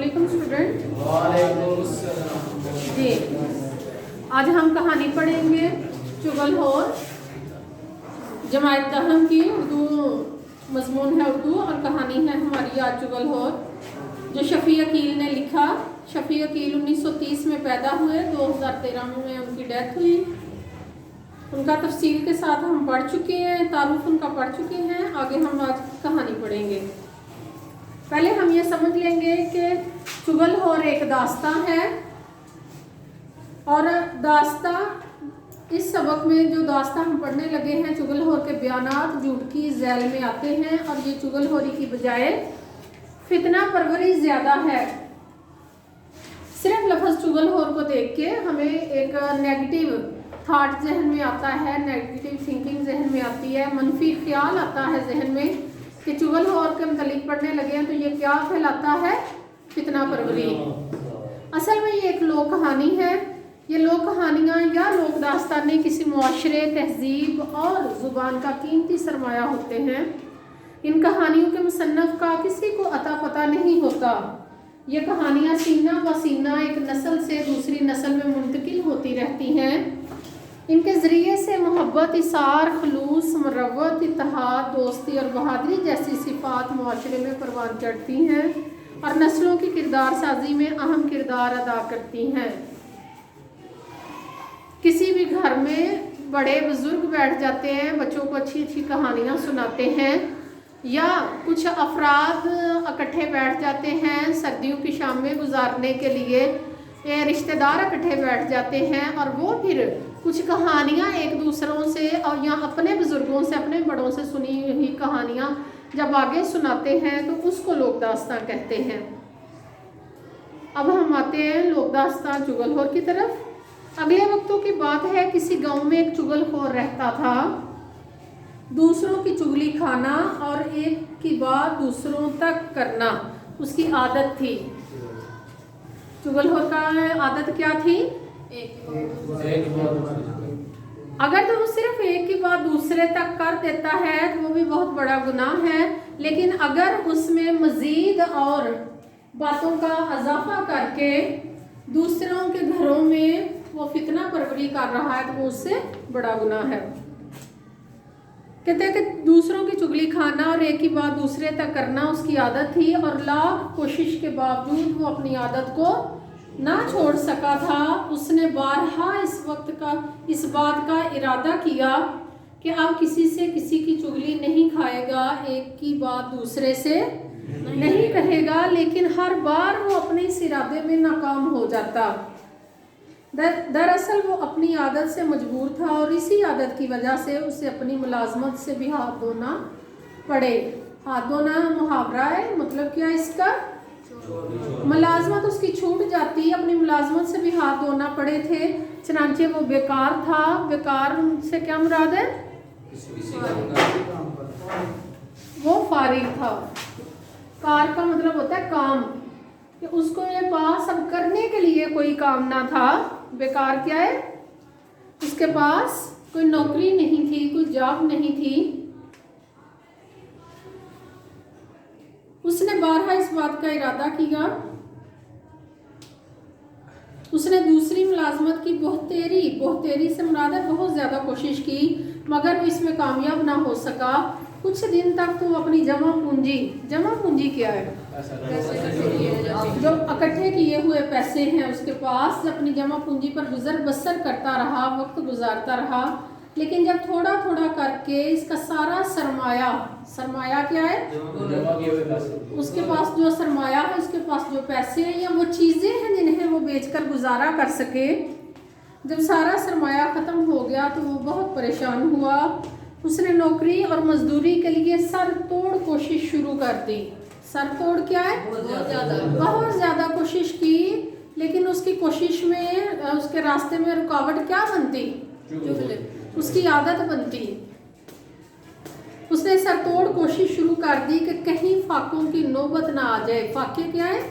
अस्सलामुअलैकुम स्टूडेंट। जी, आज हम कहानी पढ़ेंगे चुगलखोर। जमायत तहम की उर्दू मजमून है उर्दू और कहानी है हमारी आज चुगलखोर, जो शफ़ी अकील ने लिखा। शफ़ी अकील 1930 में पैदा हुए, 2013 में उनकी डेथ हुई। उनका तफसील के साथ हम पढ़ चुके हैं, तारुफ उनका पढ़ चुके हैं। आगे हम आज कहानी पढ़ेंगे। पहले हम ये समझ लेंगे कि चुगलखोर एक दास्तां है, और दास्तां इस सबक में जो दास्तां हम पढ़ने लगे हैं, चुगलखोर के बयानात झूठ की झैल में आते हैं। और ये चुगलखोरी की बजाय फितना परवरी ज़्यादा है। सिर्फ लफ्ज़ चुगलखोर को देख के हमें एक नेगेटिव थाट जहन में आता है, नेगेटिव थिंकिंग जहन में आती है, मनफी ख्याल आता है जहन में कि चुगलखोर के मतलब पढ़ने लगे हैं तो ये क्या फैलाता है, फितना परवरी। असल में ये एक लोक कहानी है। ये लोक कहानियाँ या लोक दास्तानें किसी मुआशरे, तहजीब और ज़ुबान का कीमती सरमाया होते हैं। इन कहानियों के मुसन्नफ़ का किसी को अता पता नहीं होता। ये कहानियाँ सीना ब सीना एक नस्ल से दूसरी नस्ल में मुंतकिल होती रहती हैं। इनके ज़रिए से मोहब्बत, इसार, खलूस, मरवत, इत्तेहाद, दोस्ती और बहादुरी जैसी सिफ़ात मुआशरे में परवान चढ़ती हैं और नस्लों की किरदार साजी में अहम किरदार अदा करती हैं। किसी भी घर में बड़े बुज़ुर्ग बैठ जाते हैं, बच्चों को अच्छी अच्छी कहानियाँ सुनाते हैं, या कुछ अफराद इकट्ठे बैठ जाते हैं सर्दियों की शामें गुजारने के लिए, रिश्तेदार इकट्ठे बैठ जाते हैं और वो फिर कुछ कहानियाँ एक दूसरों से और या अपने बुज़ुर्गों से, अपने बड़ों से सुनी हुई कहानियाँ जब आगे सुनाते हैं तो उसको लोक दास्तां कहते हैं। अब हम आते हैं लोक दास्तां चुगलखोर की तरफ। अगले वक्तों की बात है, किसी गांव में एक चुगलखोर रहता था। दूसरों की चुगली खाना और एक की बात दूसरों तक करना उसकी आदत थी। चुगलखोर का आदत क्या थी? अगर तो वो सिर्फ एक की बात दूसरे तक कर देता है तो वो भी बहुत बड़ा गुनाह है, लेकिन अगर उसमें मजीद और बातों का इजाफा करके दूसरों के घरों में वो फितना परवरी कर रहा है तो वो उससे बड़ा गुनाह है। कहते हैं कि दूसरों की चुगली खाना और एक की बात दूसरे तक करना उसकी आदत थी, और लाख कोशिश के बावजूद वो अपनी आदत को ना छोड़ सका था। उसने बारहा इस बात का इरादा किया कि अब किसी से किसी की चुगली नहीं खाएगा, एक की बात दूसरे से नहीं कहेगा, लेकिन हर बार वो अपने इस इरादे में नाकाम हो जाता। दरअसल वो अपनी आदत से मजबूर था और इसी आदत की वजह से उसे अपनी मुलाजमत से भी हाथ धोना पड़े। हाथ धोना मुहावरा है, मतलब क्या इसका? मुलाजमत उसकी छूट जाती, अपनी मुलाजमत से भी हाथ धोना पड़े थे। चनांचे वो बेकार था। बेकार से क्या मुराद है? वो फारिग था। कार का मतलब होता है काम, कि उसको ये पास अब करने के लिए कोई काम ना था। बेकार क्या है? उसके पास कोई नौकरी नहीं थी, कोई जॉब नहीं थी। उसने बारहा इस बात का इरादा किया। उसने दूसरी मुलाजमत की बहुतेरी से मुराद है बहुत ज़्यादा कोशिश की, मगर वो इसमें कामयाब ना हो सका। कुछ दिन तक तो अपनी जमा पूंजी क्या है? जो इकट्ठे किए हुए पैसे हैं उसके पास, अपनी जमा पूंजी पर गुजर बसर करता रहा, वक्त गुजारता रहा। लेकिन जब थोड़ा थोड़ा करके इसका सारा सरमाया क्या है? उसके पास जो सरमाया है, उसके पास जो पैसे हैं या वो चीज़ें हैं जिन्हें वो बेचकर गुजारा कर सके, जब सारा सरमाया ख़त्म हो गया तो वो बहुत परेशान हुआ। उसने नौकरी और मजदूरी के लिए सर तोड़ कोशिश शुरू कर दी। सर तोड़ क्या है? बहुत ज़्यादा कोशिश की, लेकिन उसकी कोशिश में उसके रास्ते में रुकावट क्या बनती? उसकी आदत बनती। उसने सरतोड़ कोशिश शुरू कर दी कि कहीं फाकों की नौबत ना आ जाए। फाके क्या है?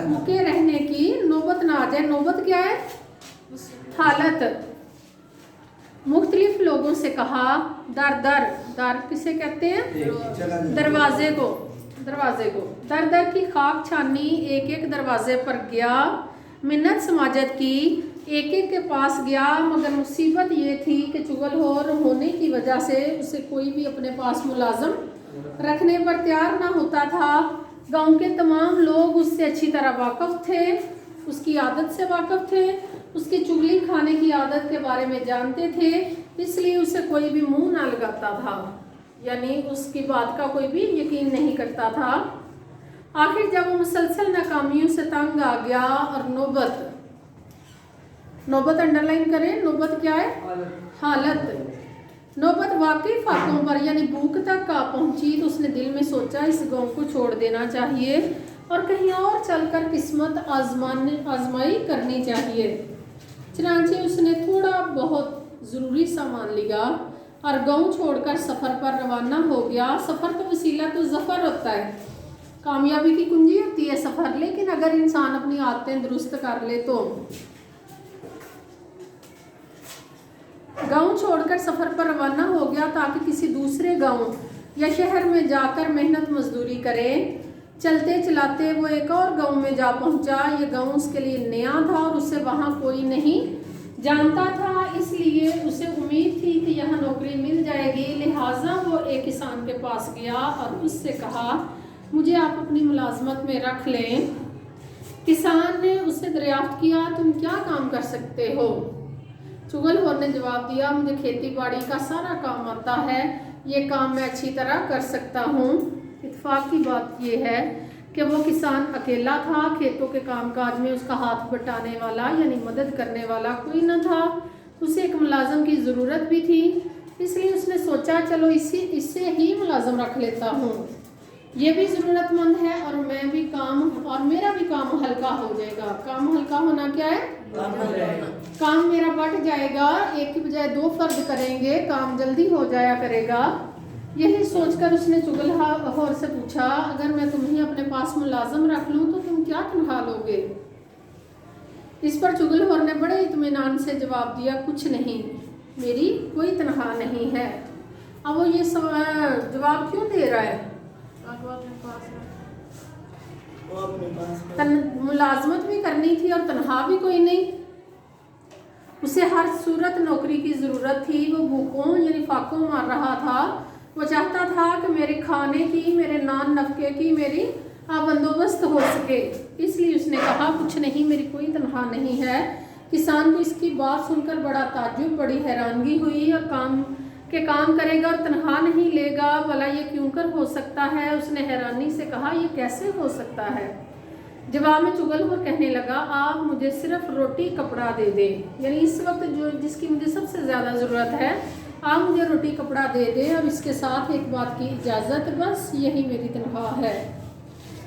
भूखे रहने की नौबत ना आ जाए। नौबत क्या है? हालत। मुख्तलिफ लोगों से कहा, दर किसे कहते हैं? दरवाजे को। दरवाजे को। दर दर की खाक छानी, एक एक दरवाजे पर गया, मिन्नत समाजत की, एक एक के पास गया, मगर मुसीबत ये थी कि चुगलखोर होने की वजह से उसे कोई भी अपने पास मुलाजम रखने पर तैयार ना होता था। गांव के तमाम लोग उससे अच्छी तरह वाकिफ थे, उसकी आदत से वाकिफ थे, उसकी चुगली खाने की आदत के बारे में जानते थे, इसलिए उसे कोई भी मुंह ना लगाता था, यानी उसकी बात का कोई भी यकीन नहीं करता था। आखिर जब वो मुसलसल नाकामियों से तंग आ गया और नौबत अंडरलाइन करें, नौबत क्या है? हालत। नौबत वाकई फाकों पर यानी भूख तक आ पहुंची तो उसने दिल में सोचा इस गांव को छोड़ देना चाहिए और कहीं और चलकर किस्मत आजमाई करनी चाहिए। चनांचे उसने थोड़ा बहुत ज़रूरी सामान लिया और गांव छोड़कर सफ़र पर रवाना हो गया। सफ़र तो वसीला तो ज़फ़र होता है, कामयाबी की कुंजी होती है सफ़र, लेकिन अगर इंसान अपनी आदतें दुरुस्त कर ले तो। गांव छोड़कर सफ़र पर रवाना हो गया ताकि किसी दूसरे गांव या शहर में जाकर मेहनत मजदूरी करे। चलते चलाते वो एक और गांव में जा पहुंचा। ये गांव उसके लिए नया था और उसे वहां कोई नहीं जानता था, इसलिए उसे उम्मीद थी कि यहाँ नौकरी मिल जाएगी। लिहाजा वो एक किसान के पास गया और उससे कहा, मुझे आप अपनी मुलाजमत में रख लें। किसान ने उससे दरियाफ्त किया, तुम क्या काम कर सकते हो? चुगलखोर ने जवाब दिया, मुझे खेती बाड़ी का सारा काम आता है, ये काम मैं अच्छी तरह कर सकता हूँ। इत्तेफाक की बात यह है कि वो किसान अकेला था, खेतों के कामकाज में उसका हाथ बटाने वाला यानी मदद करने वाला कोई न था। उसे एक मुलाजम की ज़रूरत भी थी, इसलिए उसने सोचा चलो इससे ही मुलाजम रख लेता हूँ, ये भी ज़रूरतमंद है और मेरा भी काम हल्का हो जाएगा। काम हल्का होना क्या है? काम मेरा बढ़ जाएगा, एक की बजाय दो फर्द करेंगे, काम जल्दी हो जाया करेगा। यही सोचकर उसने चुगलखोर से पूछा, अगर मैं तुम्हें अपने पास मुलाजम रख लूँ तो तुम क्या तनख्वाह लोगे? इस पर चुगलखोर ने बड़े इत्मीनान से जवाब दिया, कुछ नहीं, मेरी कोई तनख्वाह नहीं है। अब वो ये जवाब क्यों दे रहा है? मुलाजमत भी करनी थी और तनख्वाह भी कोई नहीं। उसे हर सूरत नौकरी की ज़रूरत थी। वो भूखों यानी फाकों मार रहा था। वो चाहता था कि मेरे खाने की, मेरे नान नफके की मेरी बंदोबस्त हो सके, इसलिए उसने कहा, कुछ नहीं, मेरी कोई तनख्वाह नहीं है। किसान को इसकी बात सुनकर बड़ा ताज्जुब, बड़ी हैरानगी हुई और काम करेगा और तनख्वाह नहीं लेगा, भला ये क्यों कर हो सकता है? उसने हैरानी से कहा, ये कैसे हो सकता है? जवाब में चुगलखोर कहने लगा, आप मुझे सिर्फ रोटी कपड़ा दे दें, यानी इस वक्त जिसकी मुझे सबसे ज़्यादा ज़रूरत है, आप मुझे रोटी कपड़ा दे दें और इसके साथ एक बात की इजाज़त, बस यही मेरी तनख्वाह है।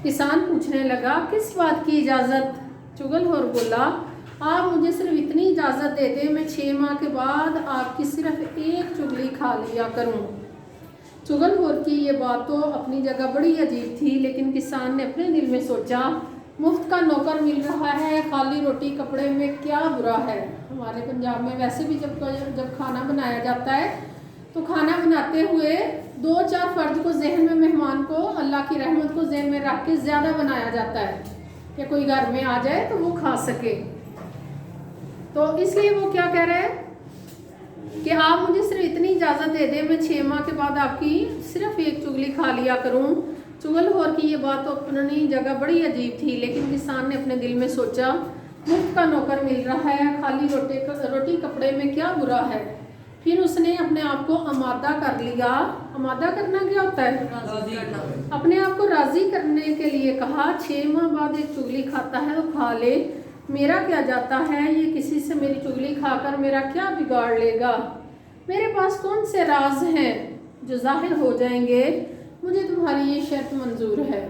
किसान पूछने लगा, किस बात की इजाज़त? चुगलखोर बोला, आप मुझे सिर्फ इतनी इजाज़त दे दें, मैं 6 माह के बाद आपकी सिर्फ एक चुगली खा लिया करूं। चुगलखोर की ये बात तो अपनी जगह बड़ी अजीब थी, लेकिन किसान ने अपने दिल में सोचा, मुफ्त का नौकर मिल रहा है, खाली रोटी कपड़े में क्या बुरा है? हमारे पंजाब में वैसे भी जब खाना बनाया जाता है तो खाना बनाते हुए 2-4 फर्द को जहन में, मेहमान को, अल्लाह की रहमत को जहन में रख के ज़्यादा बनाया जाता है कि कोई घर में आ जाए तो वो खा सके। तो इसलिए वो क्या कह रहे हैं कि आप मुझे सिर्फ इतनी इजाज़त दे दें, मैं 6 माह के बाद आपकी सिर्फ एक चुगली खा लिया करूं। चुगलखोर की ये बात तो अपनी जगह बड़ी अजीब थी, लेकिन किसान ने अपने दिल में सोचा, मुफ्त का नौकर मिल रहा है, खाली रोटी कपड़े में क्या बुरा है? फिर उसने अपने आप को आमादा कर लिया। आमादा करना क्या होता है? अपने आप को राज़ी करने के लिए कहा, 6 माह बाद एक चुगली खाता है तो खा ले, मेरा क्या जाता है? ये किसी से मेरी चुगली खाकर मेरा क्या बिगाड़ लेगा? मेरे पास कौन से राज हैं जो जाहिर हो जाएंगे? मुझे तुम्हारी ये शर्त मंजूर है।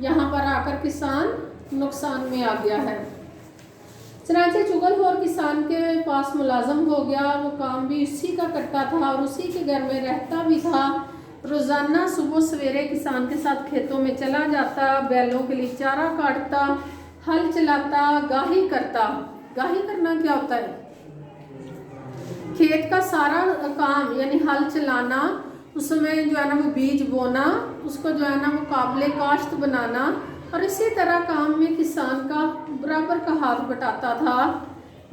यहाँ पर आकर किसान नुकसान में आ गया है। चनाचे चुगलखोर किसान के पास मुलाजम हो गया। वो काम भी उसी का करता था और उसी के घर में रहता भी था। रोज़ाना सुबह सवेरे किसान के साथ खेतों में चला जाता, बैलों के लिए चारा काटता, हल चलाता, गाही करता। गाही करना क्या होता है? खेत का सारा काम यानी हल चलाना उसमें जो है ना वो बीज बोना, उसको जो है ना वो काबिले काश्त बनाना, और इसी तरह काम में किसान का बराबर का हाथ बटाता था।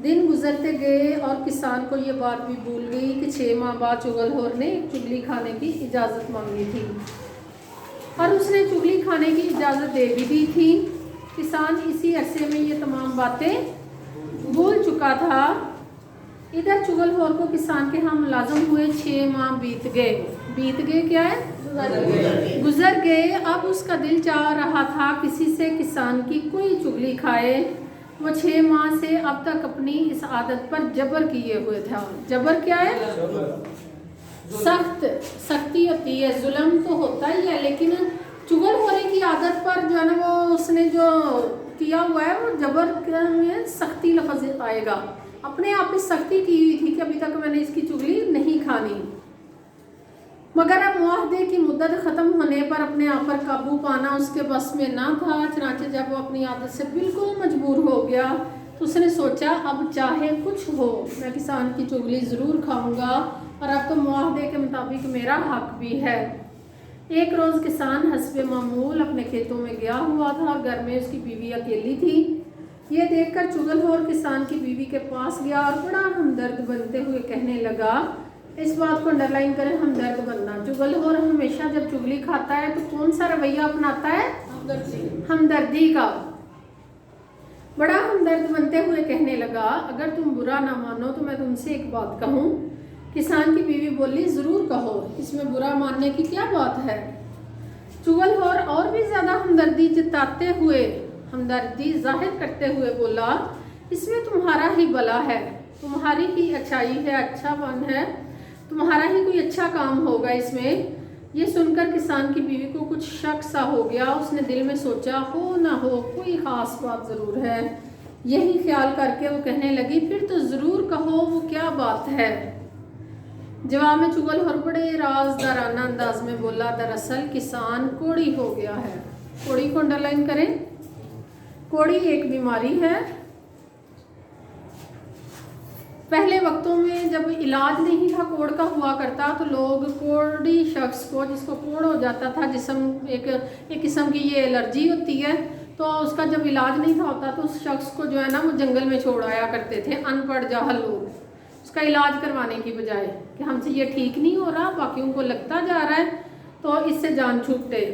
दिन गुजरते गए और किसान को ये बात भी भूल गई कि 6 माह बाद चुगलखोर ने चुगली खाने की इजाज़त मांगी थी और उसने चुगली खाने की इजाज़त दे भी दी थी। किसान इसी अरसे में ये तमाम बातें भूल चुका था। इधर चुगलखोर को किसान के यहाँ मुलाजम हुए 6 माह बीत गए क्या है, गुजर गए। अब उसका दिल चाह रहा था किसी से किसान की कोई चुगली खाए। वो 6 माह से अब तक अपनी इस आदत पर जबर किए हुए था। जबर क्या है? सख्ती होती है, जुल्म तो होता ही है, लेकिन चुगलखोरी की आदत पर जो है ना वो उसने जो किया हुआ है वो जबर में सख्ती लफ्ज़ आएगा। अपने आप में सख्ती की हुई थी कि अभी तक मैंने इसकी चुगली नहीं खानी, मगर अब मुआहदे की मुद्दत ख़त्म होने पर अपने आप पर काबू पाना उसके बस में ना था। चनाचे जब वो अपनी आदत से बिल्कुल मजबूर हो गया तो उसने सोचा अब चाहे कुछ हो मैं किसान की चुगली ज़रूर खाऊंगा, और अब तो मुआहदे के मुताबिक मेरा हक भी है। एक रोज़ किसान हस्बे मामूल अपने खेतों में गया हुआ था। घर में उसकी बीवी अकेली थी। ये देखकर चुगलखोर किसान की बीवी के पास गया और बड़ा हमदर्द बनते हुए कहने लगा, इस बात को अंडरलाइन करें, हमदर्द बनना। चुगलखोर हमेशा जब चुगली खाता है तो कौन सा रवैया अपनाता है? हमदर्दी का। बड़ा हमदर्द बनते हुए कहने लगा, अगर तुम बुरा ना मानो तो मैं तुमसे एक बात कहूँ। किसान की बीवी बोली, ज़रूर कहो, इसमें बुरा मानने की क्या बात है। चुगलखोर और भी ज़्यादा हमदर्दी जाहिर करते हुए बोला, इसमें तुम्हारा ही भला है, तुम्हारी ही अच्छाई है, अच्छापन है, तुम्हारा ही कोई अच्छा काम होगा इसमें। ये सुनकर किसान की बीवी को कुछ शक सा हो गया। उसने दिल में सोचा, हो ना हो कोई ख़ास बात ज़रूर है। यही ख्याल करके वो कहने लगी, फिर तो ज़रूर कहो, वो क्या बात है। जवाब में चुगलखोर बड़े राज़दाराना अंदाज में बोला, दरअसल किसान कोढ़ी हो गया है। कोढ़ी को अंडरलाइन करें। कोढ़ी एक बीमारी है। पहले वक्तों में जब इलाज नहीं था कोढ़ का हुआ करता तो लोग कोढ़ी शख्स को, जिसको कोढ़ हो जाता था, जिस्म एक किस्म की ये एलर्जी होती है, तो उसका जब इलाज नहीं था होता तो उस शख्स को जो है ना वो जंगल में छोड़ आया करते थे अनपढ़ जाहल लोग, उसका इलाज करवाने की बजाय कि हमसे ये ठीक नहीं हो रहा, बाकियों को लगता जा रहा है तो इससे जान छूटे।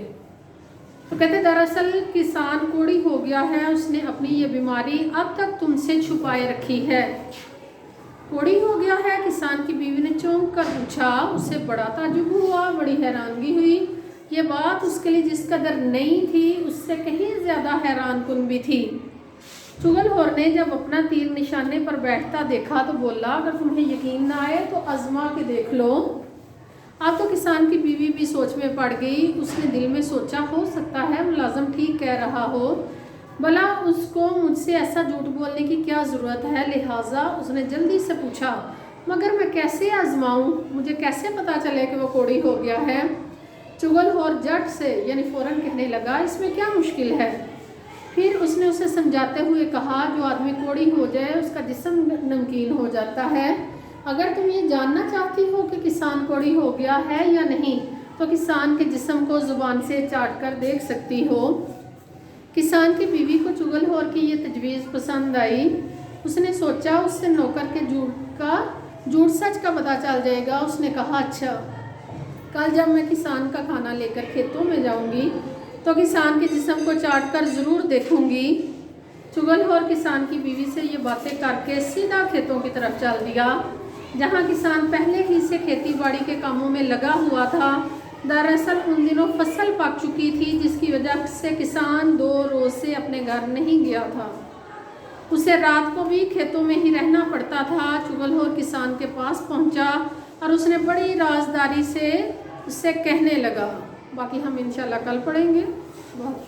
तो कहते दरअसल किसान कोढ़ी हो गया है, उसने अपनी ये बीमारी अब तक तुमसे छुपाए रखी है। कोढ़ी हो गया है, किसान की बीवी ने चौंक कर पूछा। उसे बड़ा ताज्जुब हुआ, बड़ी हैरानगी हुई। ये बात उसके लिए जिस कदर नई थी उससे कहीं ज़्यादा हैरानकुन भी थी। चुगलखोर ने जब अपना तीर निशाने पर बैठता देखा तो बोला, अगर तुम्हें यकीन ना आए तो आजमा के देख लो। अब तो किसान की बीवी भी सोच में पड़ गई। उसने दिल में सोचा, हो सकता है मुलाजम ठीक कह रहा हो, भला उसको मुझसे ऐसा झूठ बोलने की क्या ज़रूरत है। लिहाजा उसने जल्दी से पूछा, मगर मैं कैसे आजमाऊं, मुझे कैसे पता चले कि वो कोढ़ी हो गया है। चुगलखोर झट से यानी फ़ौरन कहने लगा, इसमें क्या मुश्किल है। फिर उसने उसे समझाते हुए कहा, जो आदमी कोढ़ी हो जाए उसका जिस्म नमकीन हो जाता है। अगर तुम ये जानना चाहती हो कि किसान कोढ़ी हो गया है या नहीं तो किसान के जिस्म को ज़ुबान से चाट कर देख सकती हो। किसान की बीवी को चुगलखोर की ये तजवीज़ पसंद आई। उसने सोचा उससे नौकर के झूठ सच का पता चल जाएगा। उसने कहा, अच्छा कल जब मैं किसान का खाना लेकर खेतों में जाऊंगी तो किसान के जिस्म को चाट कर ज़रूर देखूंगी। चुगलखोर किसान की बीवी से ये बातें करके सीधा खेतों की तरफ चल दिया, जहाँ किसान पहले ही से खेती बाड़ी के कामों में लगा हुआ था। दरअसल उन दिनों फसल पक चुकी थी, जिसकी वजह से किसान 2 रोज़ से अपने घर नहीं गया था। उसे रात को भी खेतों में ही रहना पड़ता था। चुगलखोर किसान के पास पहुंचा और उसने बड़ी राजदारी से उससे कहने लगा। बाकी हम इंशाल्लाह कल पढ़ेंगे। बहुत